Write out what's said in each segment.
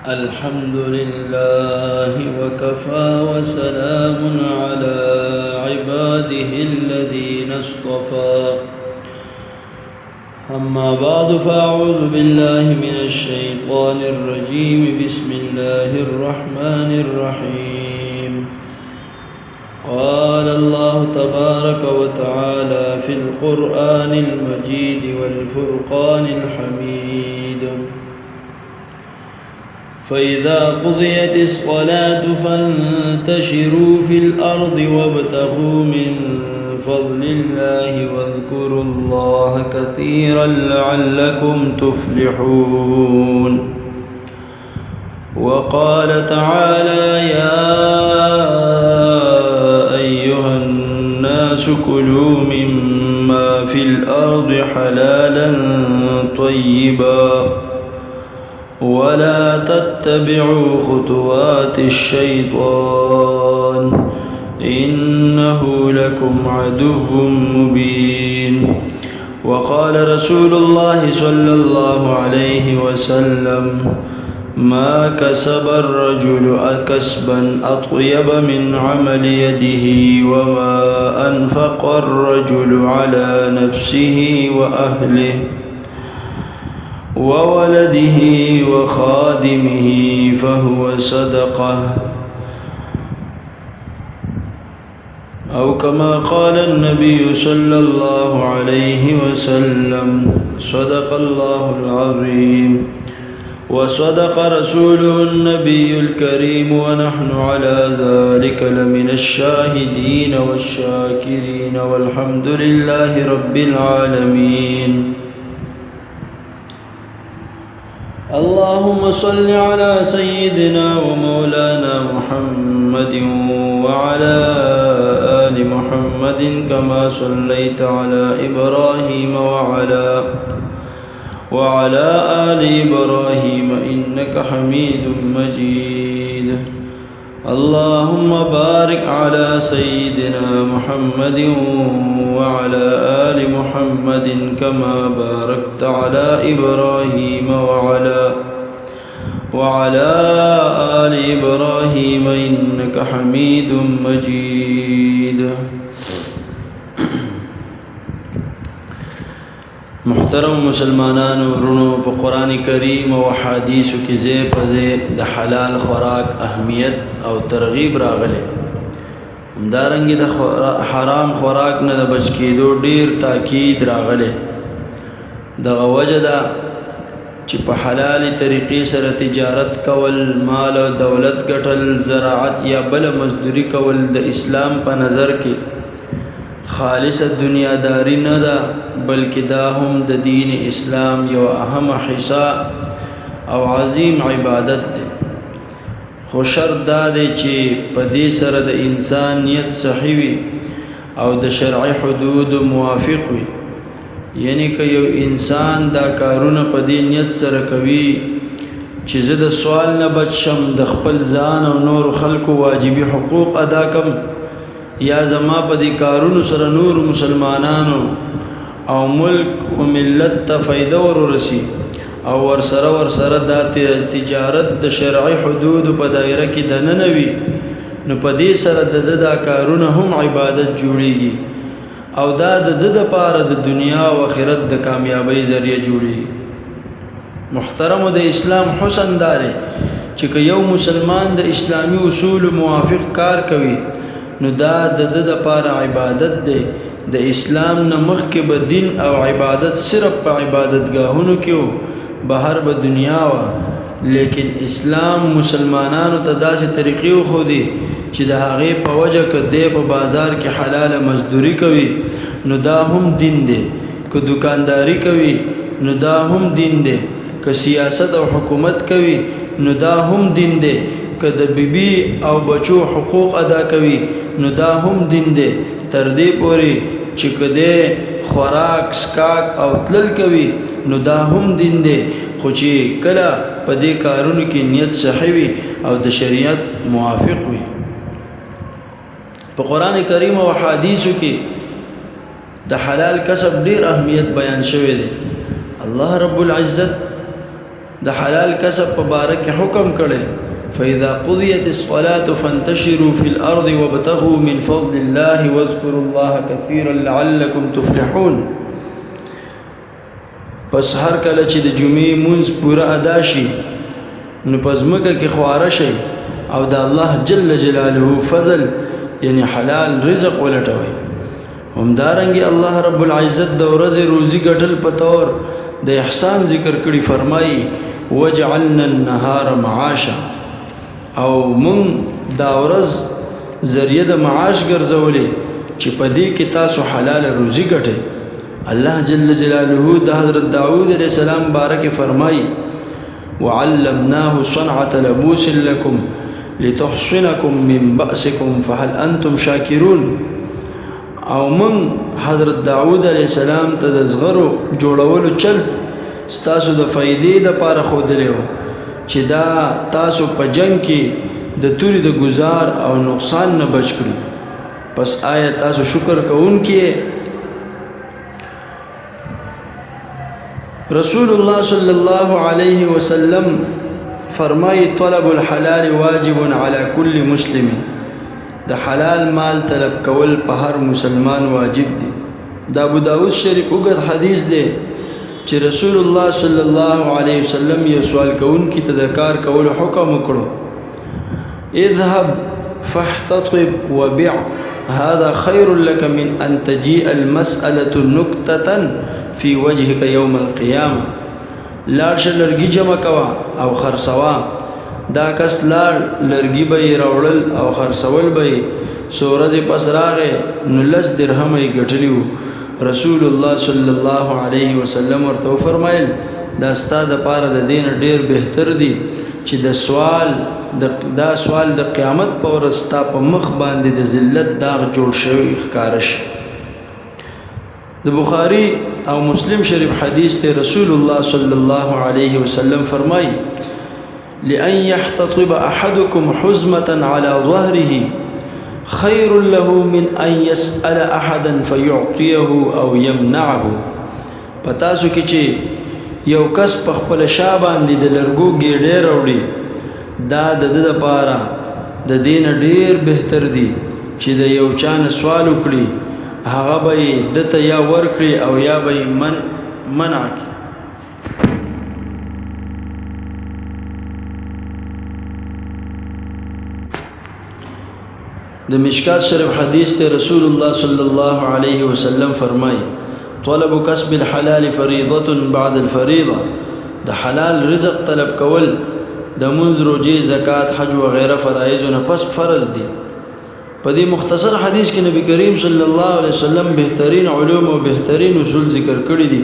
الحمد لله وكفى وسلام على عباده الذين اصطفى أما بعد فأعوذ بالله من الشيطان الرجيم بسم الله الرحمن الرحيم قال الله تبارك وتعالى في القرآن المجيد والفرقان الحميد فإذا قضيت الصلاة فانتشروا في الأرض وابتغوا من فضل الله واذكروا الله كثيرا لعلكم تفلحون وقال تعالى يا أيها الناس كلوا مما في الأرض حلالا طيبا ولا تتبعوا خطوات الشيطان إنه لكم عدو مبين وقال رسول الله صلى الله عليه وسلم ما كسب الرجل كسبا أطيب من عمل يده وما أنفق الرجل على نفسه وأهله وولده وخادمه فهو صدقة أو كما قال النبي صلى الله عليه وسلم صدق الله العظيم وصدق رسوله النبي الكريم ونحن على ذلك لمن الشاهدين والشاكرين والحمد لله رب العالمين اللهم صل على سيدنا ومولانا محمد وعلى آل محمد كما صليت على إبراهيم وعلى آل إبراهيم إنك حميد مجيد اللهم بارك على سيدنا محمد وعلى آل محمد كما باركت على إبراهيم وعلى آل إبراهيم إنك حميد مجيد محترم مسلمانان ورونو په قرآن کریم او حدیثو کې زی په زی د حلال خوراک اهمیت او ترغیب راغلی همدارنګه د حرام خوراک نه د بچ کېدو ډیر تاکید راغلی دغه وجه ده چې په حلال طریقې سره تجارت کول مال او دولت ګټل زراعت یا بل مزدوری کول د اسلام په نظر کې خالص دنیاداری نه ده بلکې دا هم د دین اسلام یو اهم حصہ او عظیم عبادت ده خو شرط دا دی چې په دې سره د انسان نیت صحیح وي او د شرعي حدود موافق وي یعنی که یو انسان دا کارونه په دې نیت سره کوي چې زه د سوال نه بچ شم د خپل ځان او نور خلکو واجبي حقوق ادا کم یا زما په دې کارونو سره نور مسلمانانو او ملک او ملت ته فائدہ ورسي او ورسره دا تجارت د شرعي حدود په دایره کې دننه وي نو په دې سره د دا کارونه هم عبادت جوړيږي او دا د لپاره د دنیا او آخرت د کامیابی ذریعہ جوړيږي محترم د اسلام حسن دار چې یو مسلمان د اسلامی اصول موافق کار کوي نو دا د لپاره عبادت دی د اسلام نه مخکې به دین او عبادت صرف په عبادتګاهونو کې بهر به دنیا وا لیکن اسلام مسلمانانو ته داسې طریقې وښودي چې د هغې په وجه که دی په بازار کې حلاله مزدوري کوي نو دا هم دین دی که دکانداری کوي نو دا هم دین دی که سیاست او حکومت کوي نو دا هم دین دی که د بیبي او بچو حقوق ادا کوي نو دا هم دین دی تر دې پورې چې کده خوراک سکاک او تلل کوي نو دا هم دین دی خو چې کله په دې کارونو کې نیت صحیح وي او د شریعت موافق وي په قران کریم او حدیثو کې د حلال کسب ډیر اهمیت بیان شوی دی الله رب العزت د حلال کسب په باره کې حکم کړی فإذا قضيت الصلاة فانتشروا في الأرض وابتغوا من فضل الله واذكروا الله كثيرا لعلكم تفلحون. پس هر کله چې د جمعې مونځ پوره ادا شي نو په ځمکه کې خواره شي او د الله جل جلاله فضل یعنی حلال رزق ولټوي. همدارنګه الله رب العزت د ورځې روزي ګټل په تور د احسان ذکر کړي فرمایي وجعلنا النهار معاشا او مون دا ورځ ذریعہ د معاش ګرځولې چې په دې کې تاسو حلال روزي ګټئ. الله جل جلاله د حضرت داود علیہ السلام بارک فرمایي وعلمناه صنعة لبوس لكم لتحصنكم من بأسكم فهل أنتم شاكرون. او من حضرت داود علیہ السلام ته د زغرو جوړولو چل ستاسو د فائدې د پاره خودلیو چې دا تاسو په جنگ کې د توري د گزار او نقصان نه بچ کړي. پس آیا تاسو شکر کوونکي؟ رسول الله صلی الله علیه وسلم فرمایي طلب الحلال واجب على كل مسلم. د حلال مال طلب کول په هر مسلمان واجب دي. دا ابو داود شریف وګد حدیث دی چې رسول الله صلی الله علیه وسلم یو سوال کوونکی ته د کار کول حکم وکړو اذهب فاحتطب وبيع هذا خير لك من ان تجيء المسألة نكتة في وجهك يوم القيامة. لار لرګي جمع کوا او خرڅوا. دا کس لار لرګي به راوړل او خرڅول به سورج پس راغې نو 10 درهم یې ګټلیو. رسول الله صلی الله علیه وسلم ورته فرمایل دا ستاسو د پاره د دین ډیر بهتر دی چې دا سوال د قیامت په ورځ ستا په مخ باندې د ذلت داغ جوړ شوی ښکار شي. د بخاری او مسلم شریف حدیث ته رسول الله صلی الله علیه وسلم فرمایي لأن يحتطب أحدكم حزمة على ظهره خير له من أن يسأل أحدا فيعطيه أو يمنعه. پتاسو کې چې یو کس په خپل شا باندې د لرګو ګېډې راوړي دا د د لپاره د دین ډیر بهتر دی چې د یو چا نه سوال وکړي هغه به دته یا ورکړي او یا به منع کړي. د مشکات شریف حدیث ته رسول الله صلی الله علیه وسلم فرمایي طلب کسب الحلال فریضة بعد الفریضة. د حلال رزق طلب کول د منځ روزي زکات حج و غیره فرایض نه پس فرض دي. په دې مختصر حدیث کې نبی کریم صلی الله علیه وسلم بهترین علوم او بهترین اصول ذکر کړی دي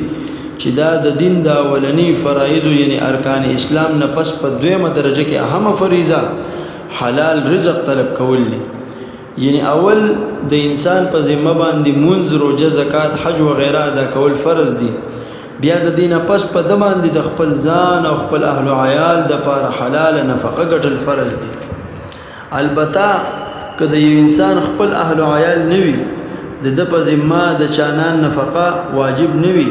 چې دا د دین د اولنی فرایض یعنی ارکان اسلام نه پس په دویمه درجه کې اهم فریضه حلال رزق طلب کول دي. یعنی اول د انسان په ذمہ باندې منځ روزه زکات حج و غیره ادا کول فرض دي. بیا د دینه پس په د باندې د خپل ځان او خپل اهل او عیال د پاره حلال نفقه ګټل فرض دي. البته کله یو انسان خپل اهل او عیال نوي د په ذمہ د چانان نفقه واجب نوي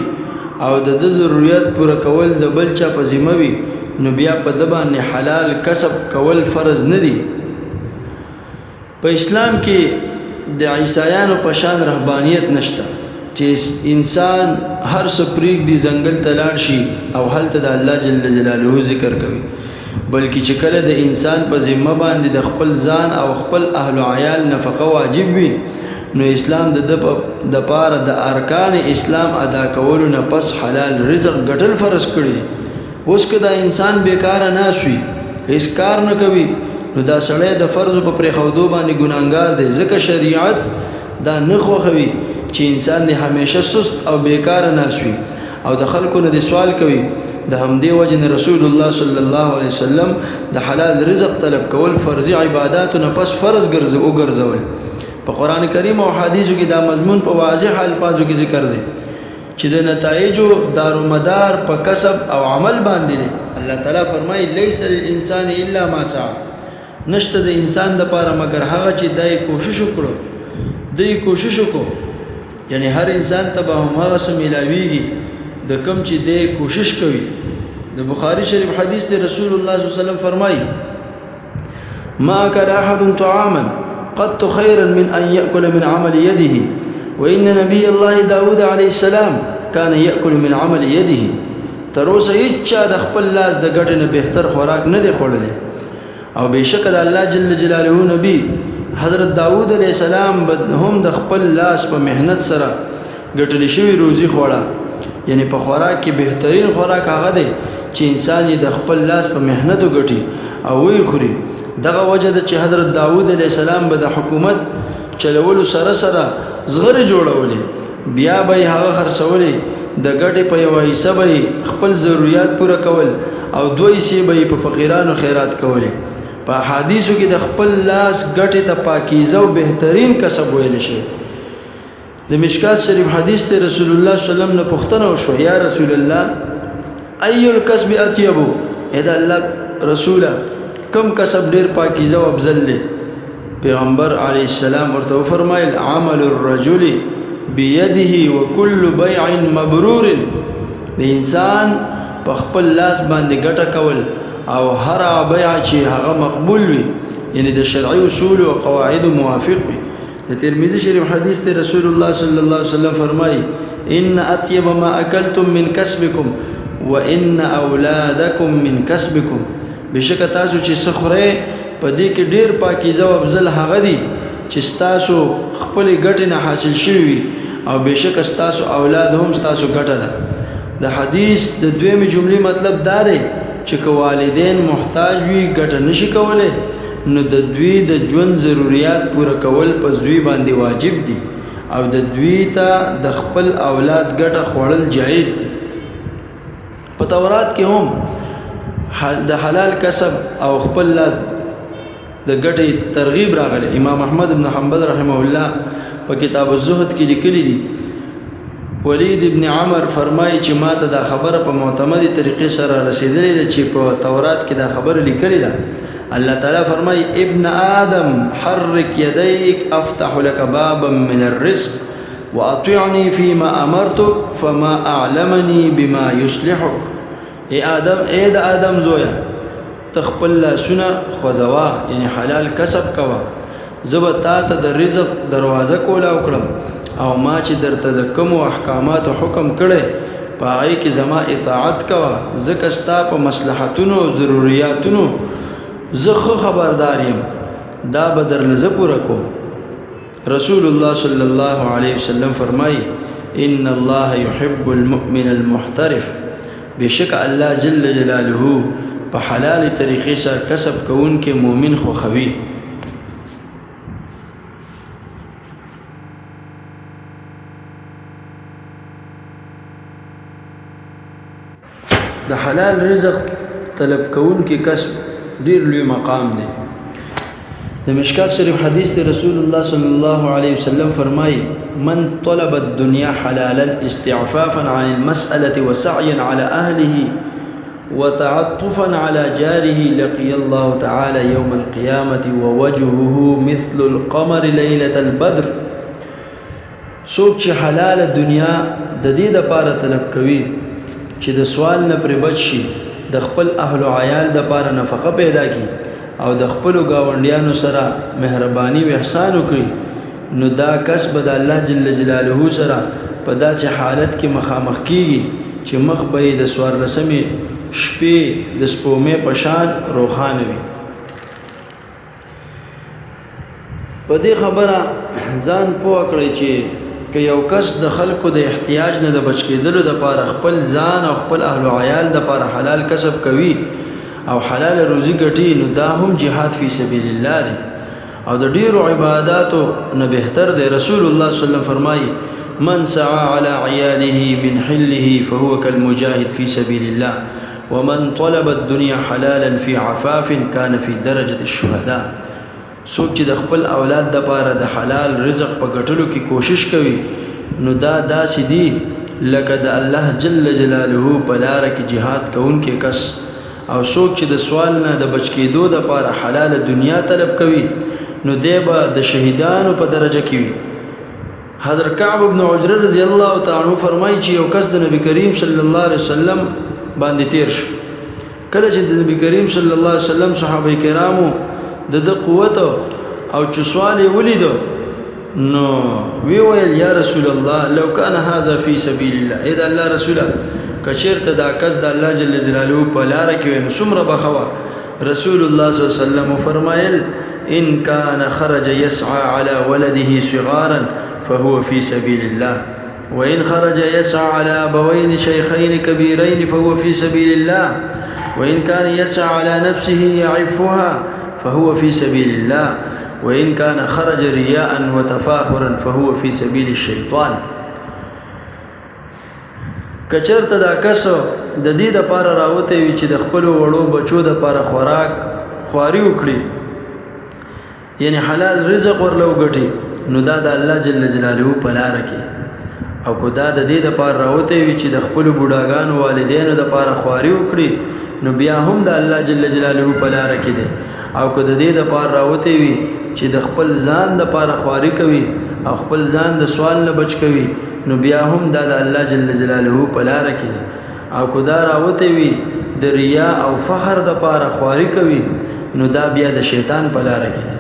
او د ضرورت پوره کول د بل چا په ذمہ وي نو بیا په د باندې حلال کسب کول فرض نه دي. په اسلام کې د عیسایانو په شان رهبانیت نشته چې انسان هر سپریک دی ځنګل ته لاړ شي او هلته د الله جل جلاله ذکر کوي، بلکې چې کله د انسان په ذمه باندې د خپل ځان او خپل اهل او عیال نفقه واجب وي نو اسلام د پاره د ارکان اسلام ادا کولو نه پس حلال رزق ګټل فرض کړی. اوس که دا انسان بیکاره ناشوي هیڅ کار نه کوي نو دا سړی د فرض په پرېښودو باندې ګناهګار دی، ځکه شریعت دا نه خوښوي چې انسان دی همیشه سست او بیکاره ناشوي او د خلکو نه سوال کوي. د همدې وجه نه رسول الله صلی الله علیه وسلم د حلال رزق طلب کول فرضي عباداتو نه پس فرض وګرځول. په قرآن کریم او حدیثو کې دا مضمون په واضح الفاظو کې ذکر دی چې د نتایجو دارومدار په کسب او عمل باندې دی. الله تعالی فرمایي لیس للانسان الا ما سعى، نشته د انسان د پاره مگر هغه چې دای کوشش وکړو، دای کوشش وکړو، یعنی هر انسان ته به هغه څه ملاویږي د کم چې دای کوشش کوي. د بخاری شریف حدیث دی رسول الله صلی الله علیه وسلم فرمایي ما اكل احد طعاما قط خيرا من ان ياكل من عمل يده وان نبي الله داود عليه السلام كان ياكل من عمل يده تر اوسه هیڅ د خپل لاس د ګټې نه بهتر خوراک نه دی خوړلی او بهشکه د الله جل جلاله نبی حضرت داود علیه السلام هم د خپل لاس په مهنت سره ګټلې شوی روزي خوړه یعنی په خوراک کې بهترین خوراک هغه دی چې انسان یې د خپل لاس په مهنت وګټي او وی خوري دغه وجه ده چې حضرت داود علیه السلام به د حکومت چلولو سره سره زغره جوړولې بیا به هغه خرڅولې د ګټې په یو حصہ به خپل ضرورت پوره کول او دوی حصے به په فقیرانو خیرات کولې په حدیثو کې د خپل لاس ګټې ته پاکیزه او بهترین کسب ویل شي د مشکات شریف حدیث ته رسول الله صلی الله علیه وسلم نه پوښتنه وشو یا رسول الله ای الکسب اطیب اذا الله رسوله کم کسب ډیر پاکیزه او افضل دی پیغمبر علیه السلام ورته فرمایل عمل الرجل بيده وكل بيع مبرور د انسان په خپل لاس باندې ګټه کول او هر بيع چې هغه مقبول وي یعنی د شرعي اصول او قواعد موافق وي د ترمذی شریف حدیث ته رسول الله صلی الله علیه وسلم فرمایي ان اطيب ما اكلتم من كسبكم وان اولادكم من كسبكم بشک تاسو چې سخره په دې کې ډیر پاکیزه او افضل هغه دي چې تاسو خپل ګټه نه حاصل شوی او بشک تاسو اولاد هم تاسو ګټه ده د حدیث د دویمه جملې مطلب دا دی چې والدین محتاج وي ګټه نشي کولای نو د دوی د ژوند ضرورت پوره کول په زوی باندې واجب دي او د دوی ته د خپل اولاد ګټه خوړل جایز دي په تورات کې هم د حلال کسب او خپل لاس د ګټې ترغیب راغلی امام احمد بن حنبل رحمه الله په کتاب الزهد کې لیکلی دي ولید ابن عمر فرمایي چې ماته دا خبره په معتمدي طریقې سره رسیدلې ده چې په تورات کې دا خبره لیکلې ده الله تعالی فرمایي ابن آدم حرك يديك افتح لك بابا من الرزق واطيعني فيما امرتك فما اعلمني بما يصلحك اے د آدم زویا تخپل لاسونه خوځوا یعنی حلال کسب کوا زبر تا ته د رزق دروازه کولا وکړم او ما چې درته د کوم احکامات او حکم کړي پای کې زما اطاعت کوا زکه ستا په مصلحتونو ضرورتونو زخه خبردار یم دا بدر لزه پوره کو رسول الله صلی الله علیه وسلم فرمای ان الله يحب المؤمن المحترف بشک الله جل جلاله په حلال طریقې سره کسب کوونکې مؤمن خو خوي د حلال رزق طلب کوونکې کسب ډیر لوی مقام دی د مشکات شریف حدیث ته رسول الله صلی الله علیه وسلم فرمایي من طلب الدنيا حلالا استعفافا عن المسألة وسعيا على أهله وتعطفا على جاره لقي الله تعالى يوم القيامة ووجهه مثل القمر ليلة البدر سوچ حلال الدنيا د دې د پاره طلب کوي چې د سوال نه پر بچ شي د خپل اهل او عیال د پاره نفقه پیدا کی او د خپل گاونډیانو سره مهرباني او احسان وکړي نو دا کسب د الله جل جلاله سره په داسې حالت کې مخامخ کیږي چې مخ به د سوار رسمي شپې د سپومې په شان روخانه وي په دې خبره ځان پوه کړئ چې که یو کس د خلکو د احتیاج نه د بچ کېدلو دپاره خپل ځان او خپل اهل و عیال دپاره حلال کسب کوي او حلال روزي ګټي نو دا هم جهاد فی سبیل الله دی او د ډیرو عباداتو نه بهتر دی رسول الله صلی الله علیه وسلم فرمایي من سعى على عياله من حله فهو كالمجاهد في سبيل الله ومن طلب الدنيا حلالا في عفاف كان في درجة الشهداء څوک چې د خپل اولاد د پاره د حلال رزق په ګټلو کې کوشش کوي نو دا داسې دي لکه د الله جل جلاله په لاره کې جهاد کوونکی کس او څوک چې د سوال نه د بچ کېدو د پاره حلال دنیا طلب کوي نو دی به د شهیدانو په درجه کې وي حضرت کعب بن عجره رضی الله تعالی عنہ فرمایي چې یو کس د نبی کریم صلی الله علیه وسلم باندې تیر شو کله چې د نبی کریم صلی الله علیه وسلم صحابه کرامو د قوت او چسوال ولید نو وی ویل یا رسول الله لو کان هذا فی سبیل الله اذا الله رسوله کچیرته دا کس د الله جل جلاله په لار کې نو څومره بخوا رسول الله صلی الله علیه وسلم فرمایل ان كان خرج يسعى على ولده صغارا فهو في سبيل الله وإن خرج يسعى على أبوين شيخين كبيرين فهو في سبيل الله وإن كان يسعى على نفسه يعفها فهو في سبيل الله وإن كان خرج رياء وتفاخرا فهو في سبيل الشيطان کچرته دا کس د دې د پاره راوته وي چې د خپل وړو بچو د پاره خوراک خواري وکړي یعنی حلال رزق ورلو غټي نو دا د الله جل جلاله په لار کې او کو دا د دې د پاره راوته وي چې د خپل بوډاګانو والدینو د پاره خواري وکړي نو بیا هم د الله جل جلاله په لار کې دی او کو د دې د پاره راوته وي چې د خپل ځان د پاره خواري کوي او خپل ځان د سوال نه بچ کوي نو بیا هم دا د الله جل جلاله په لار کې دی او کو دا راوته وي د ریا او فخر د پاره خواري کوي نو دا بیا د شیطان په لار کې دی